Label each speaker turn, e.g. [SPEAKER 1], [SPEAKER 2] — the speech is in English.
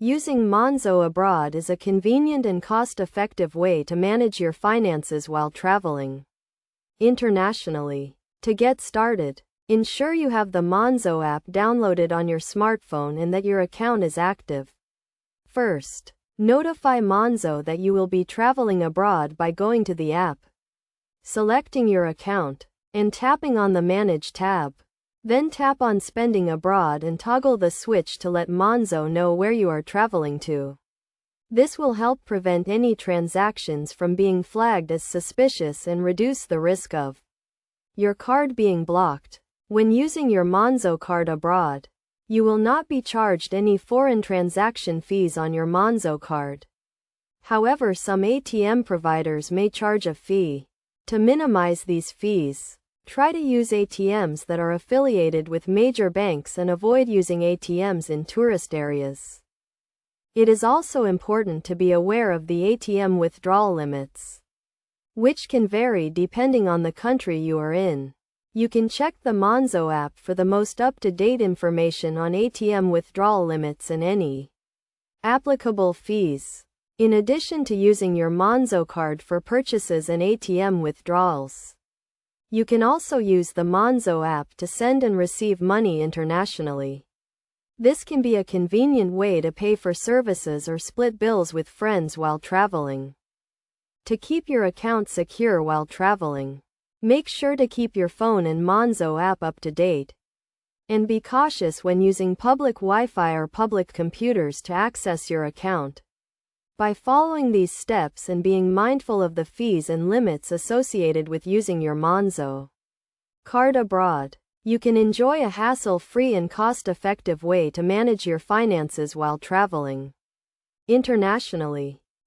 [SPEAKER 1] Using Monzo abroad is a convenient and cost-effective way to manage your finances while traveling internationally. To get started, ensure you have the Monzo app downloaded on your smartphone and that your account is active. First, notify Monzo that you will be traveling abroad by going to the app, selecting your account, and tapping on the Manage tab. Then tap on Spending Abroad and toggle the switch to let Monzo know where you are traveling to. This will help prevent any transactions from being flagged as suspicious and reduce the risk of your card being blocked. When using your Monzo card abroad, you will not be charged any foreign transaction fees on your Monzo card. However, some ATM providers may charge a fee. To minimize these fees, try to use ATMs that are affiliated with major banks and avoid using ATMs in tourist areas. It is also important to be aware of the ATM withdrawal limits, which can vary depending on the country you are in. You can check the Monzo app for the most up-to-date information on ATM withdrawal limits and any applicable fees. In addition to using your Monzo card for purchases and ATM withdrawals, you can also use the Monzo app to send and receive money internationally. This can be a convenient way to pay for services or split bills with friends while traveling. To keep your account secure while traveling, make sure to keep your phone and Monzo app up to date. And be cautious when using public Wi-Fi or public computers to access your account. By following these steps and being mindful of the fees and limits associated with using your Monzo card abroad, you can enjoy a hassle-free and cost-effective way to manage your finances while traveling internationally.